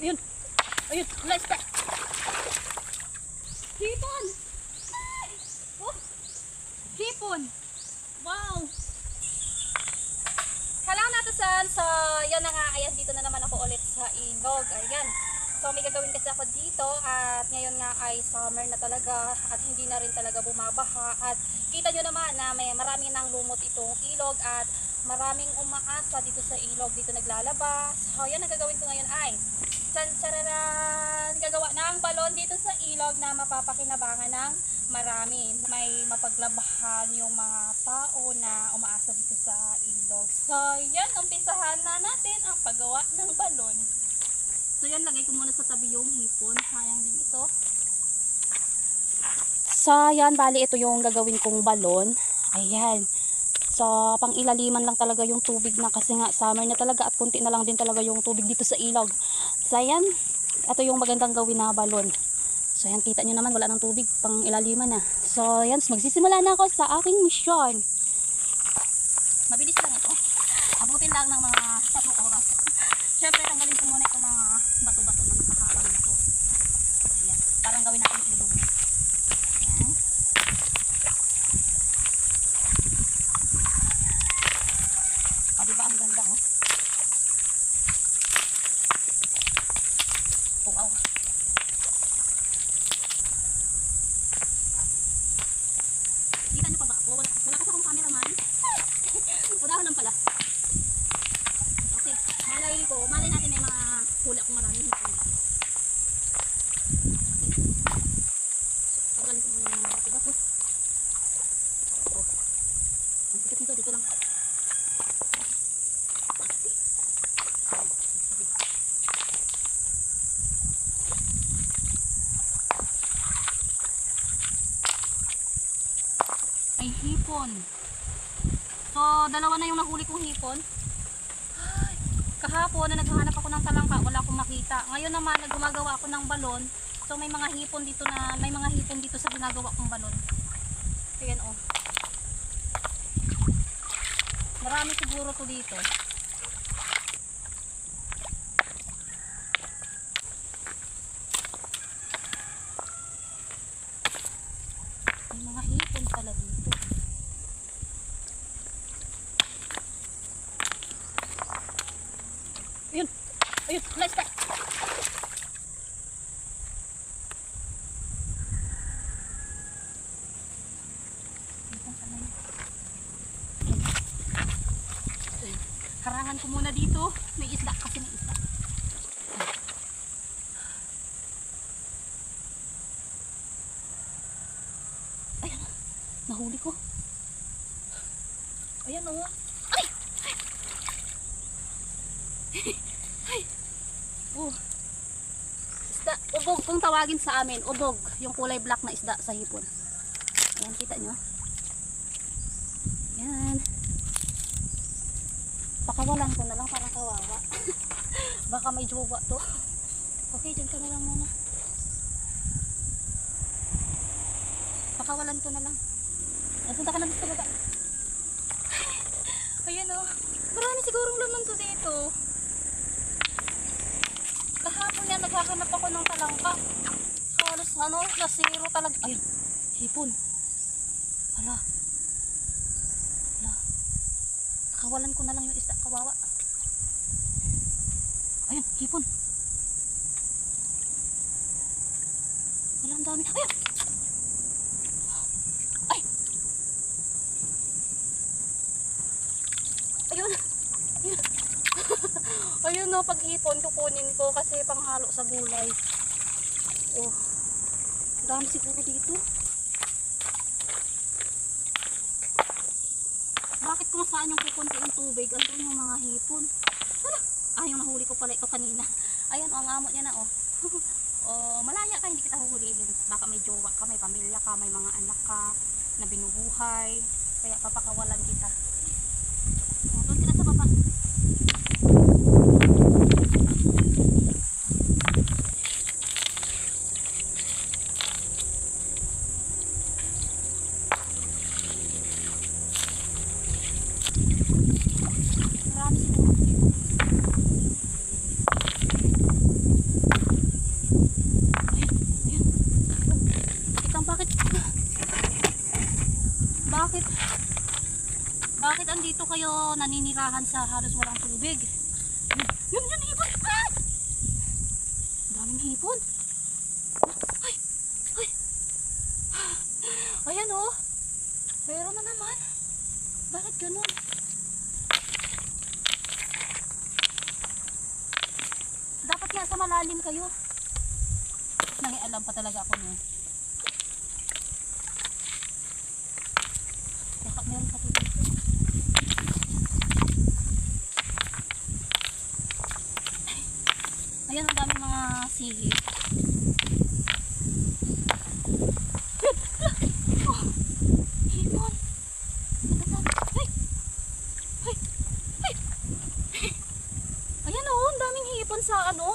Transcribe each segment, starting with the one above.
Ayun. Ayun. Let's start. Hipon! Ay! Oh! Hipon! Wow! Hello natasan! So, yun na nga. Ayan, dito na naman ako ulit sa ilog. Ayan. So, may gagawin kasi ako dito at ngayon nga ay summer na talaga at hindi na rin talaga bumabaha at kita nyo naman na may maraming nang lumot itong ilog at maraming umaasa dito sa ilog, dito naglalabas. So, yan ang gagawin ko ngayon ay tsan-tsararan! Gagawa ng balon dito sa ilog na mapapakinabangan ng marami. May mapaglabahan yung mga tao na umaasa dito sa ilog. So, yan, umpisahan na natin ang paggawa ng balon. So yan, lagay ko muna sa tabi yung hipon. Sayang din ito. So yan, bali ito yung gagawin kong balon. Ayan. So pang ilaliman lang talaga yung tubig na kasi nga summer na talaga at kunti na lang din talaga yung tubig dito sa ilog. So yan, ito yung magandang gawin na balon. So yan, kita nyo naman wala ng tubig, pang ilaliman na. So yan, magsisimula na ako sa aking misyon. Mabilis lang ito. Abutin lang ng mga 3 oras. Siyempre, tanggalin ko muna itong mga bato-bato na nakakain dito. Ayan. Parang gawin natin ilog. Ayan. O, diba ang ganda, oh? Oh, wow. Kita nyo pa ba ako? Wala kasi akong cameraman. Unahan lang pala. Malay natin may mga hula kung marami dito. Pagkalin ko muna yung mga bato. Oh. Ang sikat nito, dito lang. May hipon. So, dalawa na yung nahuli kong hipon. Kahapon na naghahanap ako ng talangka, wala akong makita. Ngayon naman gumagawa ako ng balon. So may mga hipon dito sa ginagawa kong balon. Ayan, oh. Marami siguro to dito. May mga hipon pala dito. Ayun, ayun, let's start. Harangan ko muna dito. May isda kasi may isda. Ayan, nahuli ko. Ayan, oh. Ay! Ay! Oh. Isda, ubog kung tawagin sa amin. Ubog, yung kulay black na isda sa hipon. Ayan, kita nyo. Ayan. Pakawalan ko na lang, parang kawawa. Baka may jowa to. Okay, dyan ka na lang muna. Pakawalan ko na lang. Napunta ka na dito baba. Ayan, oh. Marami sigurong laman to dito. Kahapon yan, naghahanap ako ng talangka. Halos nasiro talaga. Ayun, hipon. Hala. Hala. Nakawalan ko na lang yung isda, kawawa. Ayun, hipon. Wala, ang dami. Ayun! Ay! Ayun! Ayun! Ayun, no, pag hipon kukunin ko kasi panghalo sa gulay. Oh, dami siguro dito. Bakit kung saan yung kukunti yung tubig, andun yung mga hipon. Hala! Ah, yung nahuli ko pala ito kanina. Ayan, oh, ang amot niya na, oh. Oh, malaya ka, hindi kita huhulihin. Baka may jowa ka, may pamilya ka, may mga anak ka na binubuhay. Kaya papakawalan kita. Oh, doon kita sa baba. Marami siguro dito. dito kayo naninirahan sa halos walang tubig. Yun, hipon! Ah! Daming hipon. Ay! Ay! Ayan oh! Meron na naman. Bakit ganun? Dapat nga sa malalim kayo. Nangialam pa talaga ako niya. Baka meron pa dito. Ayan, ang daming mga sihi. Oh, hipon. Ay! Ay! Ay! Ayan oh, ang daming hipon sa ano.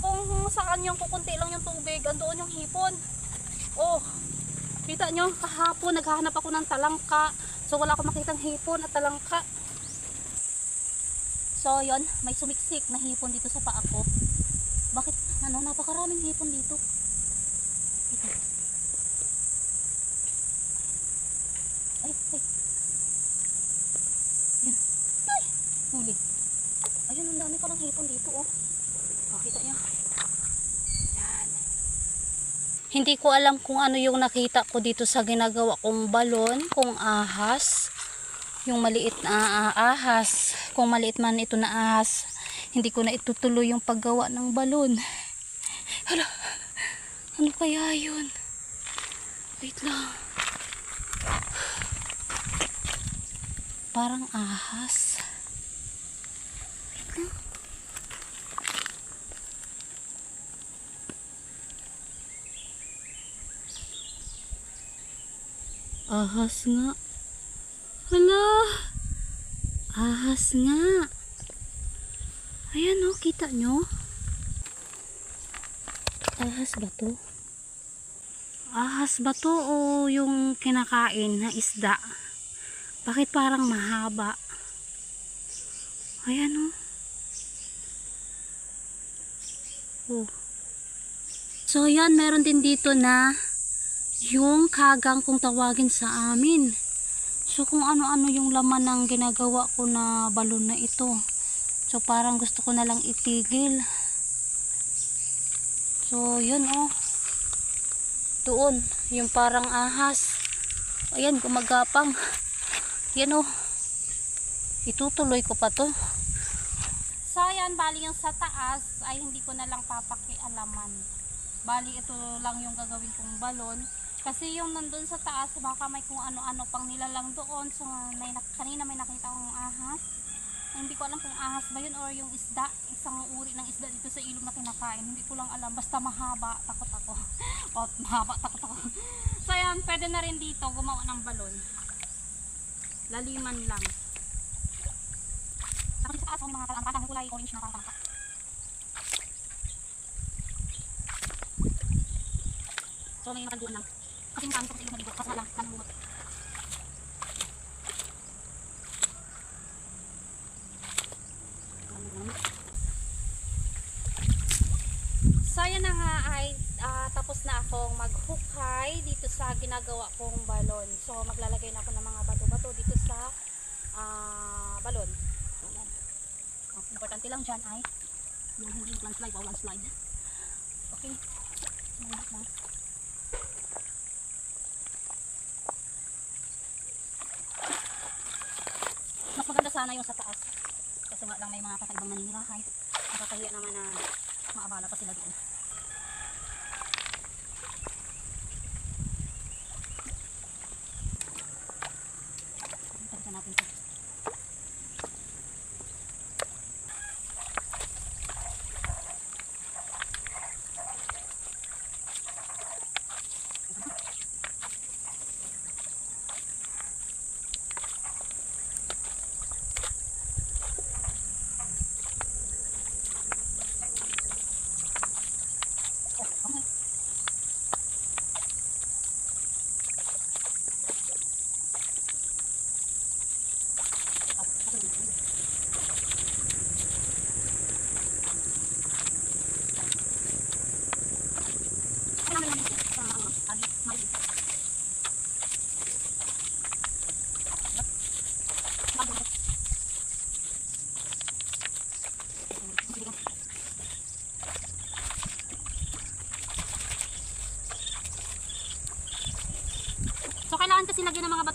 Kung saan yung kukunti lang yung tubig, andoon yung hipon. Oh, kita nyo, kahapon naghahanap ako ng talangka. So wala akong makitang hipon at talangka. So yon, may sumiksik na hipon dito sa paa ko. Bakit? Ano, napakaraming hipon dito. Ito. Ay, ay. Ayan. Ay, huli. Ayun, ang dami palang hipon dito oh. Kita nyo. Yan. Hindi ko alam kung ano yung nakita ko dito sa ginagawa kong balon, kung ahas, yung maliit na ahas, kung maliit man ito na ahas, hindi ko na itutuloy yung paggawa ng balon. Hala, ano kaya yun? Wait lang. Parang ahas. Ahas nga. Hala. Ahas nga. Ayan o, kita nyo? Ahas ba to? Ahas ba to o yung kinakain na isda? Bakit parang mahaba? Ayan o. Oh. So yan, meron din dito na yung kagang kung tawagin sa amin. So kung ano-ano yung laman ng ginagawa ko na balon na ito. So parang gusto ko na lang itigil. So yun oh. Doon, yung parang ahas. Ayan, gumagapang. Yan oh. Itutuloy ko pa to. So ayan, bali yung sa taas ay hindi ko na lang papakialaman. Bali ito lang yung gagawin kong balon. Kasi yung nandun sa taas, baka may kung ano-ano pang nilalang doon. So kanina may nakita akong ahas. Hindi ko alam kung ahas ba yun or yung isda. Isang uri ng isda dito sa ilog na kinakain. Hindi ko lang alam. Basta mahaba, takot ako. O, mahaba, takot ako. So yan, pwede na rin dito gumawa ng balon. Laliman lang. Tapos sa taas, may mga kalangkatang kulay orange na kalangka. So may matagduan lang. Kasi yung kami sa ilog na ligo. Kasi wala, kanang lumot. So yan na nga ay tapos na akong maghukay dito sa ginagawa kong balon. So maglalagay na ako ng mga bato-bato dito sa balon. Ayan. Ang importante lang dyan ay yung hindi landslide o landslide. Okay. Malambot lang. Mas maganda sana yung sa taas. Kasi nga lang may mga kakaibang naninirahay. Nakakahiya naman na maabala pa sila doon. Tagsan natin ito.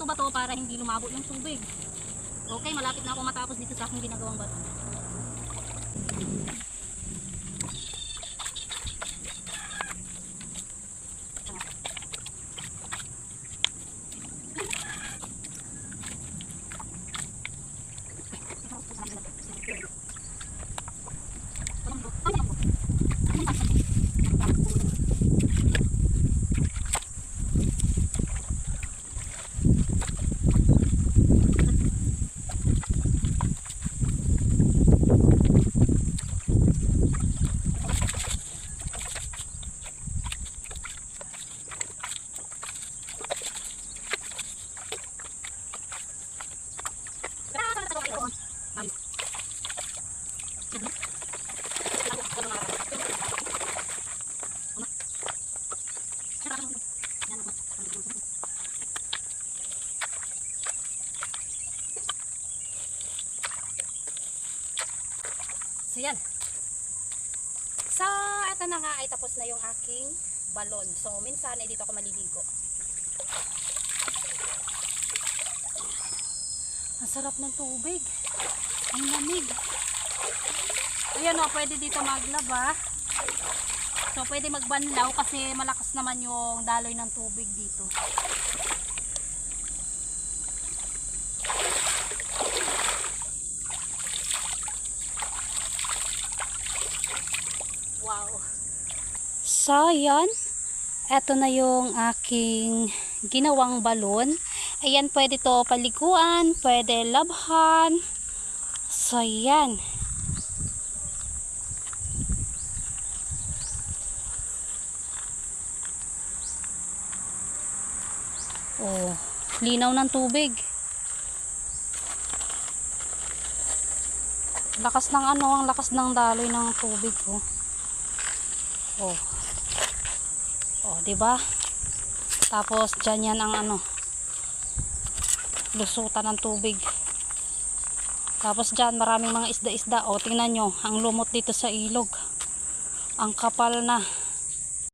bato-bato para hindi lumabo yung tubig. Okay, malapit na ako matapos dito sa aking ginagawang bato. So yan. So ito na nga ay tapos na yung aking balon. So minsan ay dito ako maliligo. Ang sarap ng tubig. Ang lamig. Ayan o, pwede dito maglaba. So pwede magbanlaw kasi malakas naman yung daloy ng tubig dito. Wow. So yan. Ito na yung aking ginawang balon. Ayan, pwede to paliguan, pwede labhan. So yan. Oh, linaw ng tubig. Lakas ng ang lakas ng daloy ng tubig, oh. Oh. Oh, 'di ba? Tapos diyan yan ang lusutan ng tubig. Tapos diyan maraming mga isda-isda. Oh, tingnan nyo, ang lumot dito sa ilog. Ang kapal na.